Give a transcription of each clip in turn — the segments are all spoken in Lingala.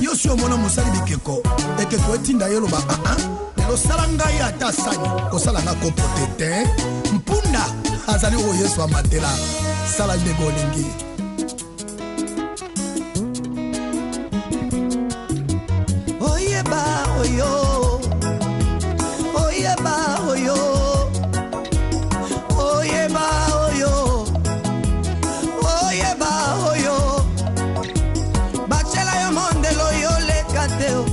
Yo si omona musali bikeko ekeko etinda yelo ba lelo salanga ya tasanya ko salanga ko potete mpunda azali o Yesu amatela sala de bolingi oyeba oyo oyeba oyo oyeba oyo oyeba oyo bachela yo monde loyo le kateo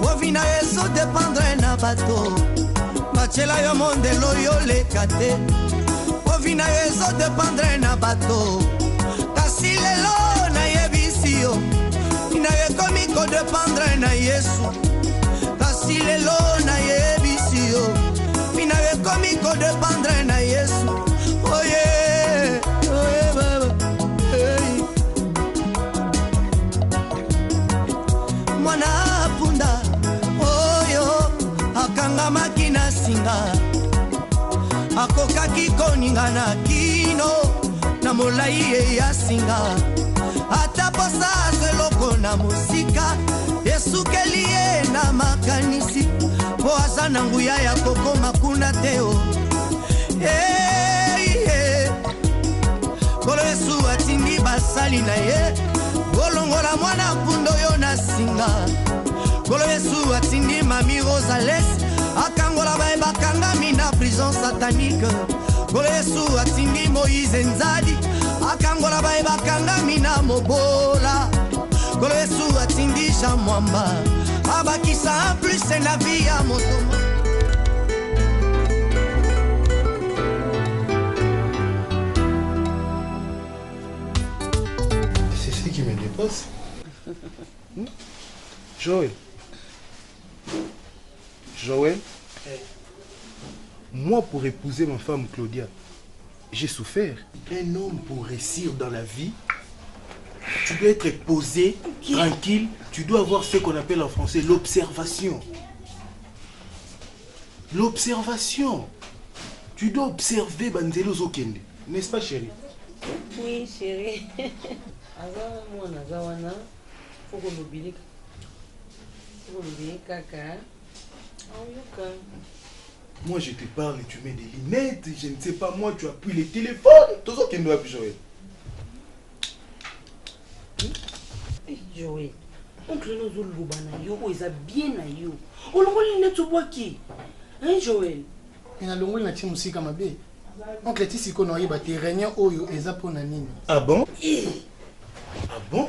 ovina yeso dépendre na bato bachela yo monde loyo le kate ovina yeso dépendre na bato kasi lelo na yebisi yo ina yekomi ko dépendre na Yesu kasi lelo na yebisi yo ina yekomi ko dépendre na Yesu oye oye baba hey. Mwana punda oyo akanga makina singa akokaki koninga na kino na molai ya singa ata posa zeloko na musika esukeli ye na makanisi po aza na nguya ya kokoma kuna teo kolo Yesu atindi basali na ye golongola mwana pundo yo na singa kolo Yesu atindi mami Rosales akangola bae bakangami na prison satanique kolo Yesu atindi Moïse Nzadi akangola bae bakangami na mobola kolo Yesu atindi Jean Mwamba abakisa en plus na vie ya moto. Qui me dépasse. Joël. Joël. Moi, pour épouser ma femme Claudia, j'ai souffert. Un homme, pour réussir dans la vie, tu dois être posé, tranquille. Tu dois avoir ce qu'on appelle en français l'observation. L'observation. Tu dois observer Banzelo Zokende. N'est-ce pas, chérie? Oui, chérie. Moi je te parle et tu mets des lunettes, je ne sais pas, moi tu appuies les téléphones. Tout ça qui doit appuyer. Joël, oncle nous lubana yo eza bien na yo. Olongoli ne tubwaki. Hein Joël? Ina longoli na timusika mabe. Oncle ti siko no yeba te réunion oyo eza pona nini? Ah bon? Ah bon?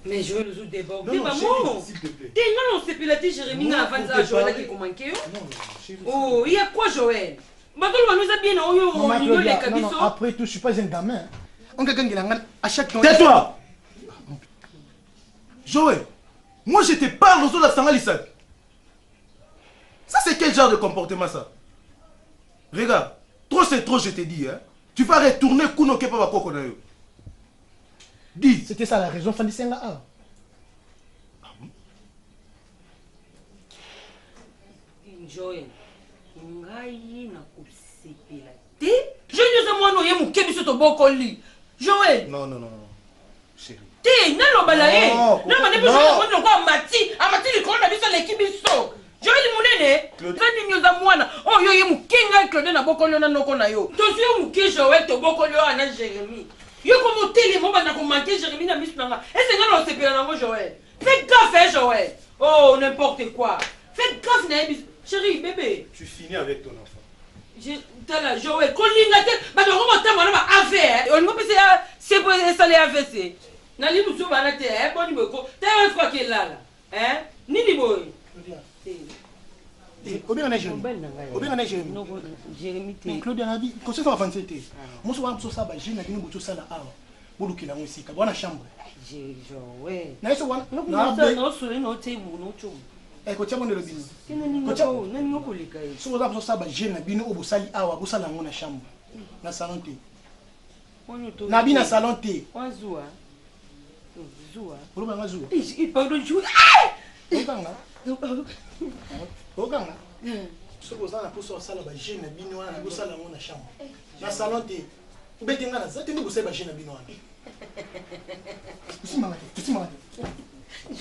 Mais Joël nous déborde. Non, maman. S'il te plaît. Non, c'est pilaté Jérémie na avanza Joël qui commence yo. Non, chérie. Oh, il y a quoi Joël? Batolo nous a bien na yo on les kabiso. Non, après tout, je suis pas un gamin. Oncle Kangilanga à chaque temps. Tais-toi! Joël, moi je te parle aux autres de Sangalissa. Ça c'est quel genre de comportement ça? Regarde, trop c'est trop je te dis. Hein? Tu vas retourner Kuno Kepa Kokonayo. Dis. C'était ça la raison, Fanny Senga. Ah bon? Joël, ngai na kusepela te. Je ne sais moi no ye mukebi soto bokoli. Joël. Non, non, non, non. Chérie. Te, nalo balaye. Non, non, mais ne pas quoi amati likolo na biso l'équipe biso. Joël munene. Tani nyoza mwana. Oh yo ye mukenga Claude na bokoli na noko na yo. To si muke Joël to bokoli ana Jérémie. Yo comme télé mo bana ko manquer Jérémie na miso nanga. Est-ce que ngalo sepela nango Joël? Fais gaffe hein Joël. Oh n'importe quoi. Fais gaffe na biso. Chérie bébé. Tu finis avec ton enfant. Tala Joël kolinga te ba do ko tamba na ba affaire. On ngopese c'est pour ça les AVC. Nali muso bana te boni boko. Te on quoi qui là là. Hein? Nini boy. Obien na Jérémie. Obien na Jérémie. Non Jérémie te. Mais Claudia na bi, ko se fa avancer te. Mo so wa so sa ba jina bino boto sala awa. Boluki la musika, bona chambre. Joël. Na eso wana. Non so no te mu no chum. Ko tia bonelo bino. Nani ngoko lika yi. So za so sa ba jina bino obosali awa, bosala ngona chambre. Na salon te. Na bi na salon te. Wazua. Zua. Boluba ngazua. Pardon jou. Okanga. Okanga. So boza na poso sala ba jina bino wana bosala ngona chambre. Na salon te. Ubete ngana za te ni bosala ba jina bino wana. Tusimama te.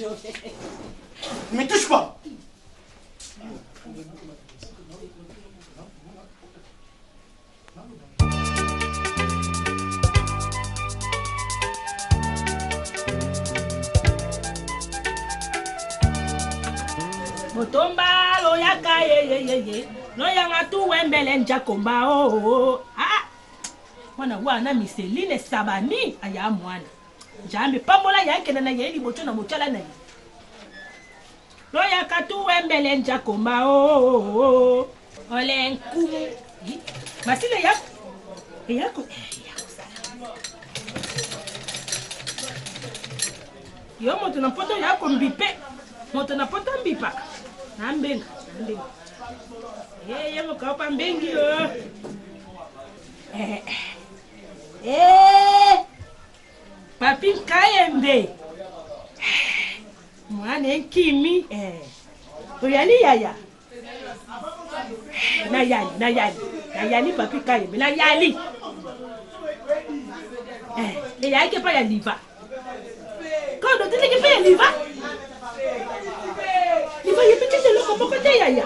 Ne me touche pas. Motomba loyaka ye no yanga tu wembele njakomba oh ah mwana wana miseline sabani aya mwana jambe pambola yake na yeli boto na motala na loyaka tu wembele njakomba oh ole nkumu masile yako yo moto na poto yako mbipe moto na poto mbipaka nambenga ye mukapa mbengi yo papi kayembe mwana nkimi oyali yaya nayali papi kayembe nayali eyayike pa ya liva kodo tileke pa ya liva yepetete loko moko te yaya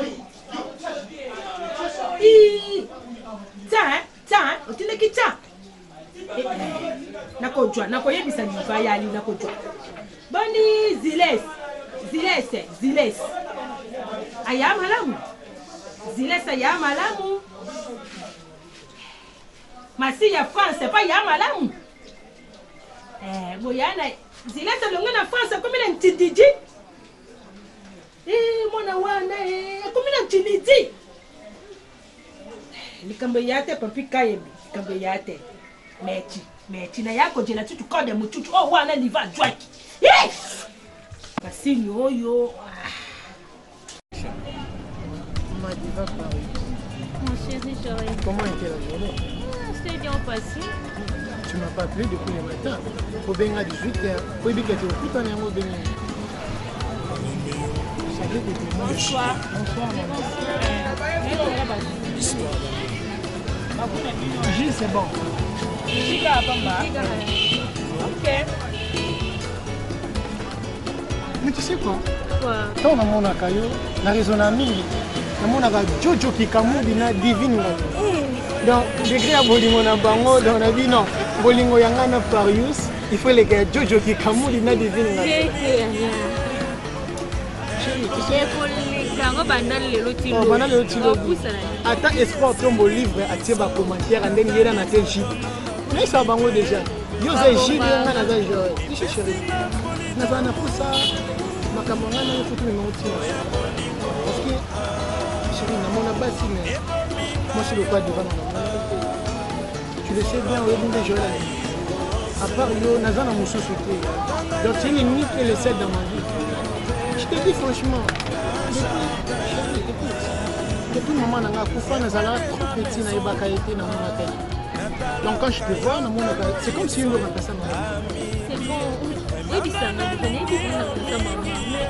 ta otileki ta nakojwa nakoyebisa liva yali nakojwa boni ziles aya malamu ziles aya malamu masi ya France pa ya malamu boyana ziles longo na France komina ntidiji mwana wana komina ntidiji likambo yate papi kayembe likambo yate meti na yako jela tutu kode mututu oh wana liva jwaki kasini oyo Madiva Paris. Mon chéri, j'aurais... Comment était la journée? C'était bien passé. Tu m'as pas appelé depuis le matin. Au Benga 18h. Au Benga, tu es au putain de au Benga. Bonsoir. Bonsoir, Gilles, c'est bon. Ok. Mais tu sais quoi? Quoi? Quand on a mon akayo, la raison a mis, on a Jojo qui kamudi na divine. Donc, degré à Bolingo na bango, dans la vie, non. Bolingo yangana Parius, il faut les gars Jojo qui kamudi na divine. Attends, espoir tombe livre, attire ma commentaire, and then il y a un attention. Mais ça va déjà. Yo c'est Gilles, on a déjà joué. Je suis chéri. On a pour ça. Ma camarade, il faut que je me parce que, chéri, on a bâti, mais moi, je ne veux pas devant tu le sais bien, on est déjà là. À part yo, on a un moussou sauté. Donc, c'est une limite et le 7 dans ma vie. Je te dis franchement, depuis le moment où on a trop petit, on a été dans mon tête. Donc quand je te vois, c'est comme si on me remplaçait ma vie. C'est bon. Oui, ça m'a donné du bien à maman. Mais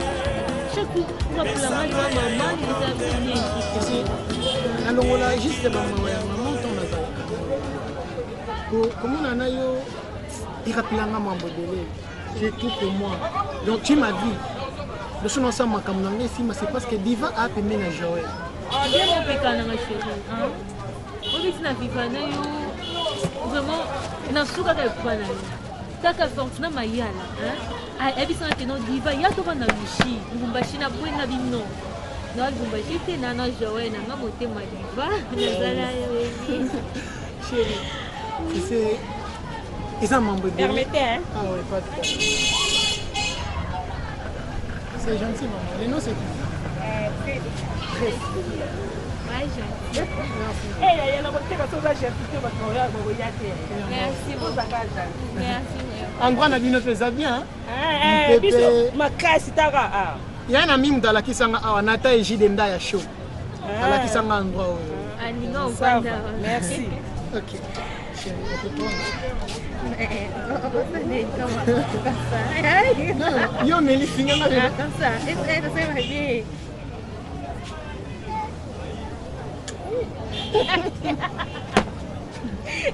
chaque fois que la maman doit maman, il nous a donné. Alors on a juste maman, ton azala. Comment on a eu, il rappelle à maman Baudelaire. J'ai tout pour moi. Donc tu m'as dit. Le son ensemble comme dans les films, c'est parce que Diva a pu ménager. Bien mon pécan dans ma chérie. Oui, c'est la Diva. Vraiment, na suka ka pana. Taka fonctionne ma yala. Ah, ebi sana teno Diva ya to na lushi. Ngumbashi na bwe na bino. Na ngumbashi te na na joie na ngamote ma Diva. Nazala yewe. Chérie. C'est ils ont membre de. Permettez hein. Ah ouais, pas de. C'est gentil, maman. Les noms, c'est qui? En grand, on a dit notre bien. Il y a un ami qui a un Jidenda ya show. Qui a un endroit. Merci. Ok. Yo, mais les filles, comme ça. Ça va bien.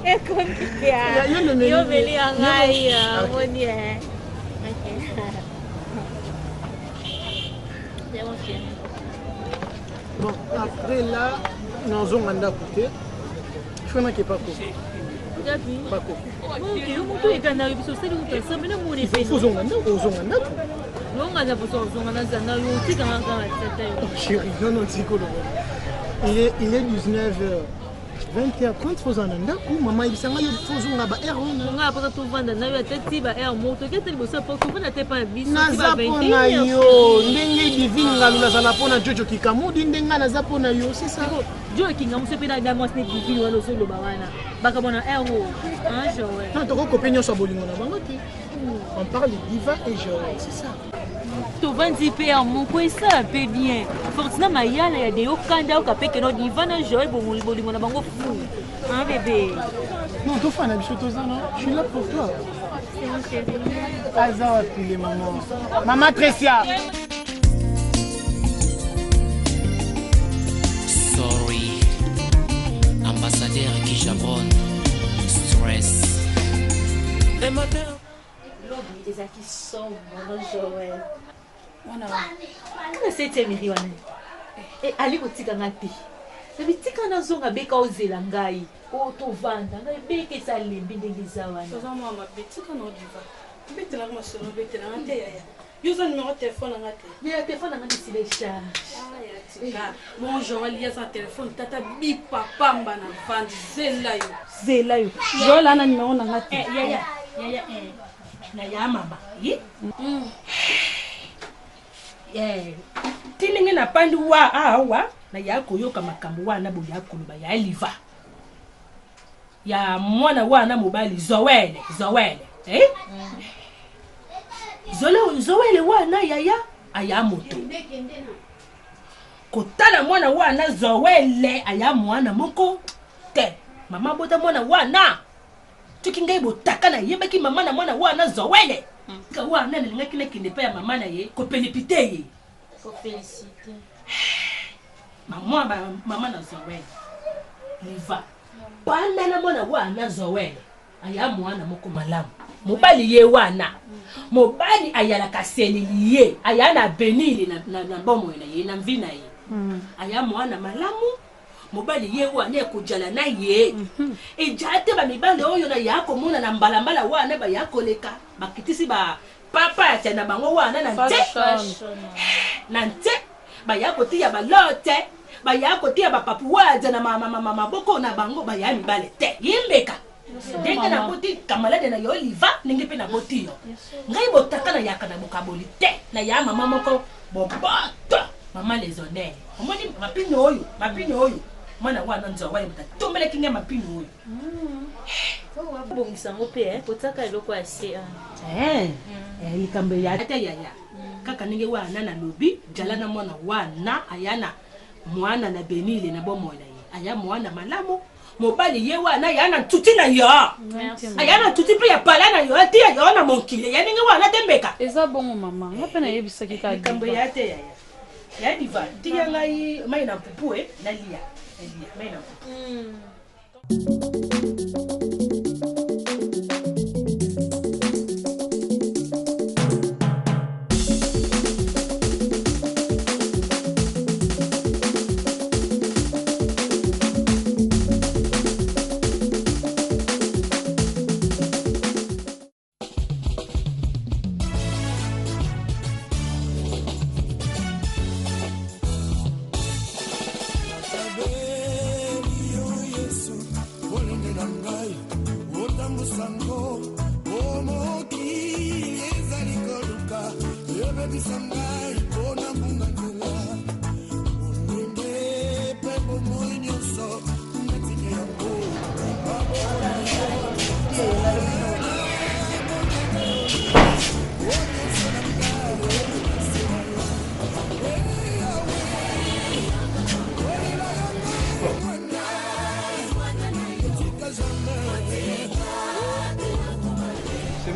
É compliqué. Eu me li a raia, C'est mon chéri. Bon, après là, nous avons côté. Je ne sais pas quoi. Pas quoi. Ok, on peut y gagner, puis c'est le monde ça, mais non, on est fait. Faut zonga. Non, on a pas besoin de zonga, zana, yo, tu quand même chérie, non, c'est cool. Il est 19h20h30, faut en ndaku, maman il s'en va, faut zonga ba erreur. On a pas tout vendre, na yo tête ba air moto, que tel bossa pour tout na te pas bis, naza pona yo, ndenge divinga lula pona Jojo Kikamudi ndenga naza pona yo, c'est ça. Jojo Kikamudi c'est pena da moi c'est divine wala solo ba wana. Baka bona air ho. Hein, Joël. Non, to ko penyo so bolingo na bango te. On parle de Diva et Joël, c'est ça. Tu vas dire père mon quoi ça un peu bien. Forcément Mayala ya de okanda okapeke no Diva na Joël bolingo na bango fou. Hein bébé. Non, tu fais un habit non? Je suis là pour toi. C'est mon chéri. Aza appeler maman. Maman Tressia. Sorry. Ambassadeur qui jabronne. Stress. Et maintenant. Lobby des qui sont mon Joël. Wana wa. Kuna sete miri wana. Ali kotika ngati. Ebi tika na zonga beka ozela ngai. O to vanda ngai beke salembi ndenge za wana. Toza mama betika no Diva. Betela ko masolo betela ngate yaya. Yoza numéro téléphone ngate. Ya téléphone ngati sile charge. Ah ya tika. Mon Joël ya sa téléphone tata bi papa mba na vandi zela yo. Zela yo. Joël ana numéro ngate. Yaya na ya mama. Yi? Tilingi na pandi wa awa na ya koyoka makambo wana bo ya kuluba ya liva. Ya mwana wana mobali Zoele. Zoele wana yaya aya moto. Kotala mwana wana Zoele aya mwana moko te. Mama bota mwana wana. Tukingai botaka na yebaki mama na mwana wana Zoele. Ka wana ningaki na kinepa ya mama na ye ko pelipite ye. Faut féliciter. Mama na Zoele. Liva. Banda na mwana wana Zoele. Aya mwana moko malamu. Mobali ye wana. Mobali ayala kaselili ye. Aya na benili na bomo na ye na mvina ye. Aya mwana malamu. Mobali ye wana ekujala na ye. Ejate ba mibale oyo na yako mona na mbala wana ba yakoleka. Bakitisi ba papa ya tena bango wana na nte. Na nte ba yakotia ba lote. Ba yakotia ba papuwaja na mama boko na bango ba ya mibale te. Yimbeka. Denga na boti kamalade na yo liva ningi pe na boti yo. Ngai botaka na yaka na bokaboli te. Na ya mama moko bobata. Mama les honneurs. Omoni mapino oyo. Mwana wana nzo wale mtatombele kinga mapino oyo. Ko wa bongisa ngope potaka eloko ase. Likambe ya ate yaya. Kaka ninge wana na lobi jala na mwana wana ayana mwana na benile na bomo na ye. Aya mwana malamu mobali ye wana yana tuti na yo. Ayana tuti pe ya pala na yo ati yo na monkile. Ya ninge wana tembeka. Eza bongo mama. Ngapena yebisa ki ka. Likambe ya ate yaya. Ya diva tiya ngai mai na pupu na lia. Mai na pupu.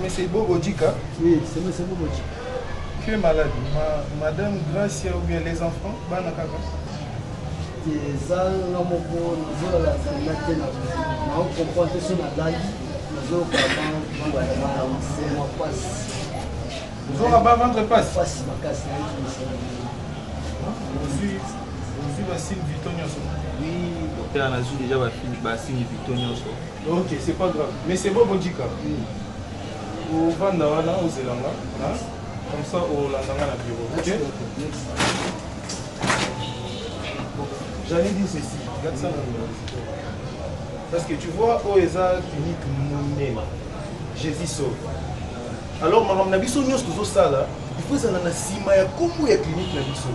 C'est Bobodika. Oui, c'est M. Bobodika. Qui est malade? Madame Gracia ou bien les enfants? Banakaka. Les Alamoko, on comprend que sur la dalle, Vous aurez pas vendre passe. Aussi, Vassine Vitonioso. Oui, docteur Anazou déjà va finir Vassine Vitonioso. Ok, c'est pas grave. Mais c'est bon, Bodjika. Au Vandawana, au Zélanga. Comme ça, au Landanga, na bureau. Ok? J'allais dire ceci. Regarde ça. Parce que tu vois, au ESA clinique Mounema, Jésus sauve. Alors, Madame Nabiso, nous sommes ça là. Il faut que nous ayons comment la clinique Nabiso.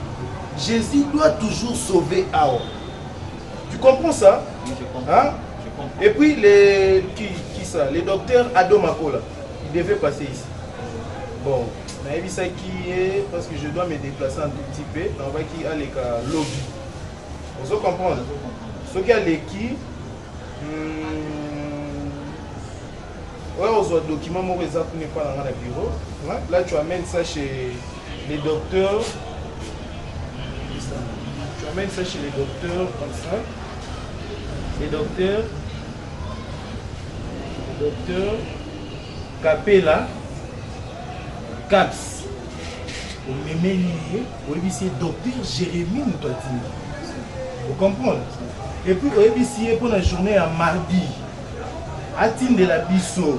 Jésus doit toujours sauver Ao. Tu comprends ça? Oui, je comprends. Hein? Je comprends. Et puis, qui ça? Les docteurs Adomakola, ils devaient passer ici. Bon, mais ça qui est, parce que je dois me déplacer un tout petit peu, on va qui a les lobby. Vous comprenez? Ce qui a l'équipe, ouais, on a document mon réserve n'est pas dans le bureau. Là, tu amènes ça chez les docteurs. Tu amènes ça chez les docteurs comme ça. Les docteurs Capella, Caps. On me met lié, on dit c'est docteur Jérémy Moutouatine. Vous comprenez? Et puis, on dit pour la journée à mardi, à Tine de la Bisso,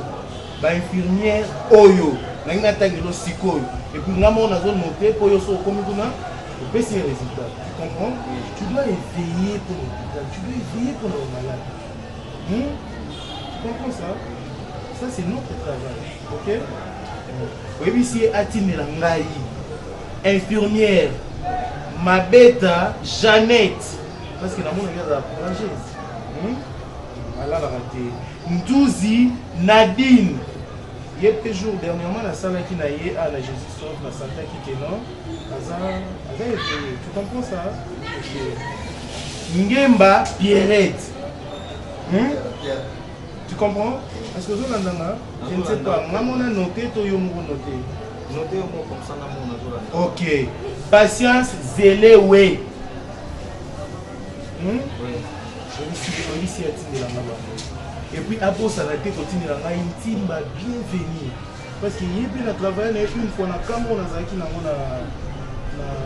l'infirmière Oyo, l'infirmière Sikoyo. Et puis, on a monté pour y avoir comme on peut ces résultats. Tu comprends? Tu dois éveiller pour l'hôpital, tu dois éveiller pour le malade. Tu comprends ça? Ça, c'est notre travail. Ok? Oui, si Atine Langaï, infirmière, Mabeta, Jeannette, parce que la monde regarde la courageuse. Voilà la raté. Ndouzi, Nadine. Il y a quelques jours dernièrement, la salle qui n'a eu à la Jésus sauve, la santé qui est non. Tu comprends ça? Ngemba, Pierrette. Tu comprends? Est-ce que vous avez je ne sais pas. Moi, on a noté, toi, on a noté. Notez au mot comme ça, on a ok. Patience, zélé, oui. Et puis, après ça, la tête continue à la intime, bienvenue. Parce qu'il y a bien travaillé une fois dans le Cameroun, dans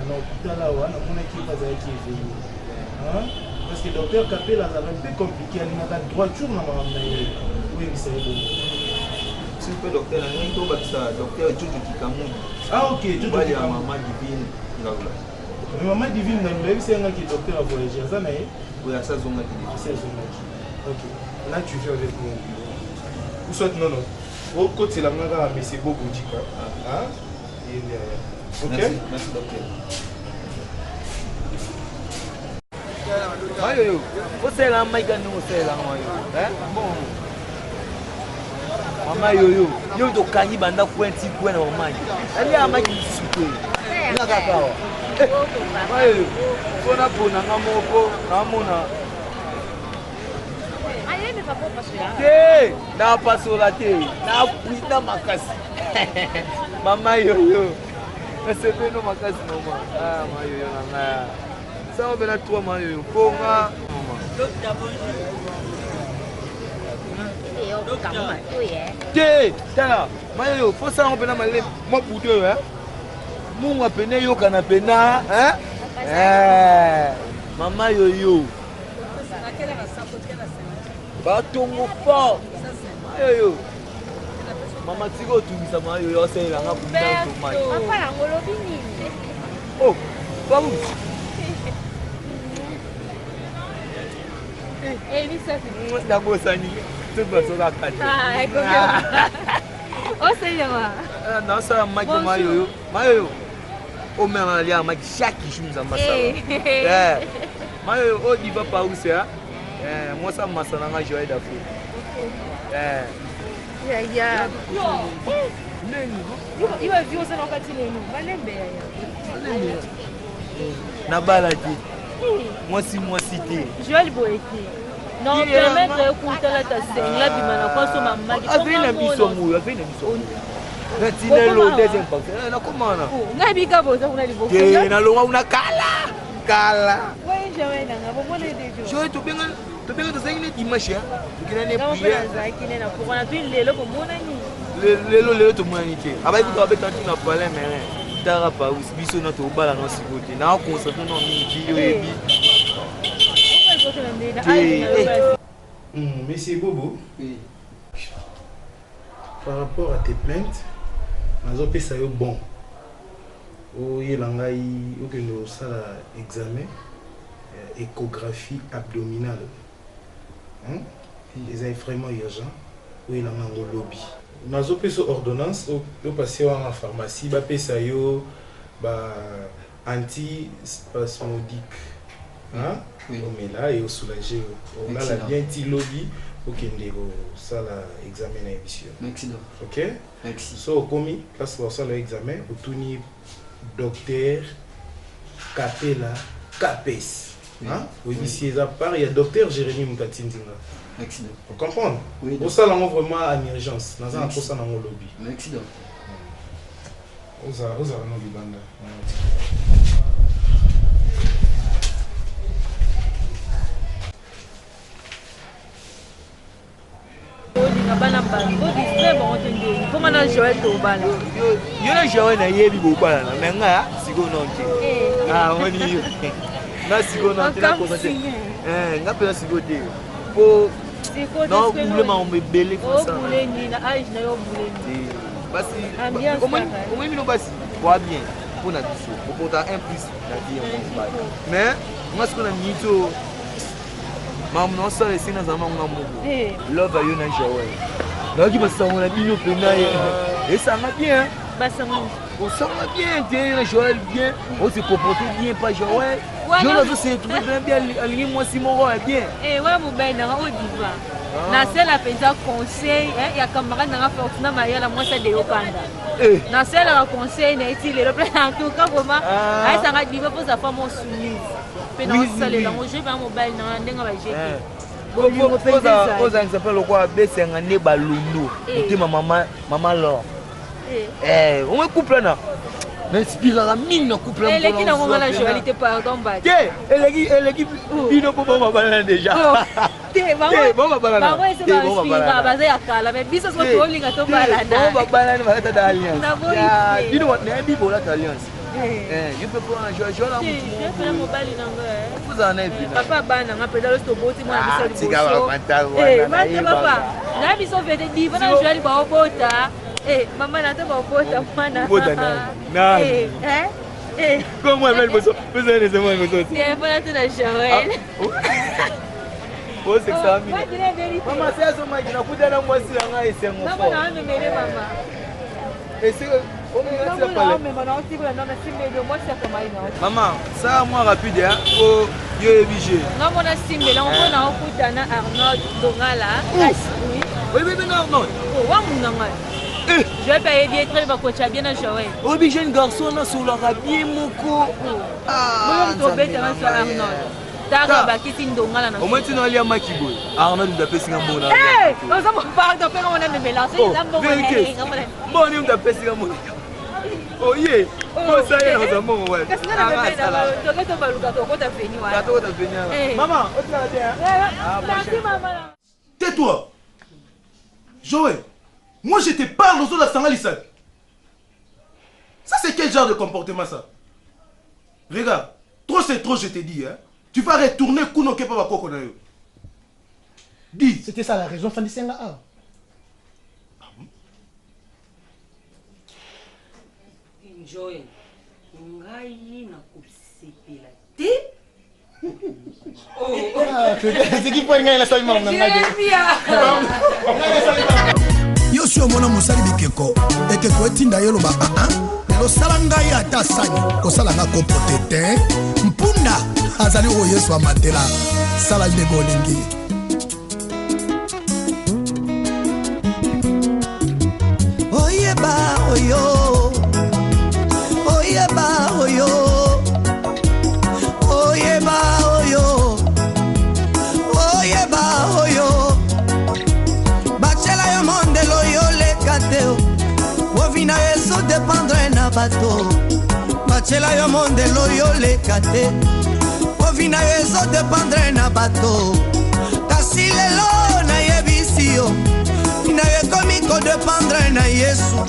l'hôpital, dans mon équipe, qui est venu. Parce que le docteur Capel a un peu compliqué, il a une droiture dans ma main. Oui, c'est bon. S'il vous plaît, docteur, il y a un docteur Jojo Kikamoun. Ah, ok, Jojo Kikamoun. Il y a maman divine. Mais maman divine, c'est un qui est docteur à voyager. Ça n'a pas? Oui, à ça, c'est un qui. Ok. Là, tu fais avec moi. Ou soit non, non. Au côté, c'est la main à M. Bobo Dika. Ok? Merci, docteur. Mayo, você lá mais ganhou você lá mayo, bom. Mama yo yo do kanyi banda kwenti kwa na mama. Ali ama kisuko. Ina kakawa. Mayo, kona pona ngamoko, namona. Aye me papa pasura. Te, na pasura te. Na puita makasi. Mama yo. Ese beno makasi mama. Ah mayo yo na. Ça on va la trois mayo. Ponga. Te, tala. Mayo, faut ça on peut na malé. Moi pour deux Munga pene yo kana pena, Mama yo. Batongo fort. Yo. Mama tiko tungisa mayo yo se la ngapu na tomai. Papa la ngolobi nini? Oh, babu. Elisa. Ndako sani. Tuba sola kati. Ah, eko. Oh, c'est bien. Non, ça mayo. Mayo. O même aller à chaque jour nous ambassadeur. Mayo o diva pa où c'est moi ça m'a sana nga joie d'Afrique. Ya. Il va vivre ça dans quartier nous. Malembe ya. Na balati. Moi cité. Joël Boéti. Non, permettre écouter la tasse la bimana kwa so mama ki. Avena biso mu. Natinelo deuxième partie. Na komana. Ngabika boza kuna liboko. Ke na longa una kala. Ouais, Joël nga bomona dejo. Joël to benga to zengine dimanche ya. Tukina ne prière. prière. Zakine na pour na tu lelo bomona ni. Lelo to mwana ni te. Abai kuto abeta tina pale mere. tara pa biso na to bala no sikote na concentre no mingi yo ebi. Monsieur Bobo, oui. Par rapport à tes plaintes, nous ça yo bon. O yelangai o que nous ça examen échographie abdominale. Hein? Les est vraiment urgent. O yelanga ngo lobby. Nous avons pris ordonnance au patient en pharmacie ba pesa yo ba antispasmodique. Hein? Oui. Mais là, il est soulagé. On a bien dit lobby pour qu'il y ait ça l'examen à émission. Excellent. Ok? Merci. So, comme place pour ça l'examen, au tourner docteur Capella Capes. Hein? Oui. Ici, à part, il y a docteur Jérémy Moukatindinga. Excellent. Vous comprenez? Oui. Pour ça, on a vraiment en urgence. Nous avons pour ça dans le lobby. Excellent. Vous avez un Uganda. Yo na Joël na yebi bobala na menga siko nonke. Ah woni yo. Na siko nonke na ko se. Nga pela siko te. Po non problème on me belé comme ça. Boulé ni na age na yo boulé ni. Basi comment no basi bois bien pour na biso. Pour porter un plus na vie on va. Mais moi ce qu'on a mis to mam non ça ici na zama ngamu. Love you na Joël. Là qui va s'en bino pena et ça va bien. Bah ça va bien, bien Joël bien. On se comporte bien pas Joël. Joël c'est tout bien aligné moi Simon est bien. Eh ouais mon ben na o diva. Na c'est la pesa conseil il y a camarade na fortuna Maria la moi ça de Okanda. Na c'est la conseil na ici le plan en tout cas comment ai ça va diva pour sa femme soumise. Pena ça le la moi je vais mobile na ndenga ba jeter. Aux exemples quoi besenga ne balundo mutima mama Laure on est couple là m'inspire la mine couple là elle qui n'a pas la joalité pardon ba elle qui bino pour ma balana déjà bon ma balana bon ma balana ba ya kala mais biso so to linga to balana bon ma balana ba ta alliance bino na bi bola alliance you peux prendre un jeu là vous en avez papa bana nga pedalo sto boti moi biso papa na biso vete diva na jeu ba obota maman na to ba obota mana na comment elle me vous allez c'est moi me so c'est pas tout na Joël oh c'est ça maman c'est ça moi na kuja na mwasi nga isengo maman na memele mama et c'est maman, ça moi rapide hein, oh yo ebigé. Non mon asimbe là on a okutana Arnold Dongala, oui. Oui non Arnold. Oh wa munanga. Je vais payer bien très va coacher bien Joël. Obligé un garçon na sur la bien moko. Ah, moi to bête sur Arnold. Tara ba kiti Dongala na. Au moins tu n'as rien makiboy. Arnold nous appelle singa mona. Eh, on ça parle de faire on a me mélanger, ça me bon on nous appelle singa mona. Oh yeah, oh ça y est, nous avons ouais. Maman, tais-toi. Joël, moi je te parle aux autres de la Sangalissade. Ça c'est quel genre de comportement ça? Regarde, trop c'est trop je t'ai dit hein. Tu vas retourner Kuno Kepa Bakoko na yo. Dis. C'était ça la raison Fandi Senga A. Joël, ngai na kusepela te. C'est qui pour ngai la salle maman ngai. Yo si omona musali bikeko ekeko etinda yo loba lelo sala ngai ata sani kosala nga kompote te mpunda azali oyo Yesu amatela sala ndenge olingi. Oyeba oyo Oyeba oyo Oyeba oyo Oyeba oyo Bachela yo mondelo yo lekateo Wovina Yesu dependre na bato Bachela yo mondelo yo lekate Wovina Yesu dependre na bato Kasi lelo na yebisi yo Na yekomi ko dependre na Yesu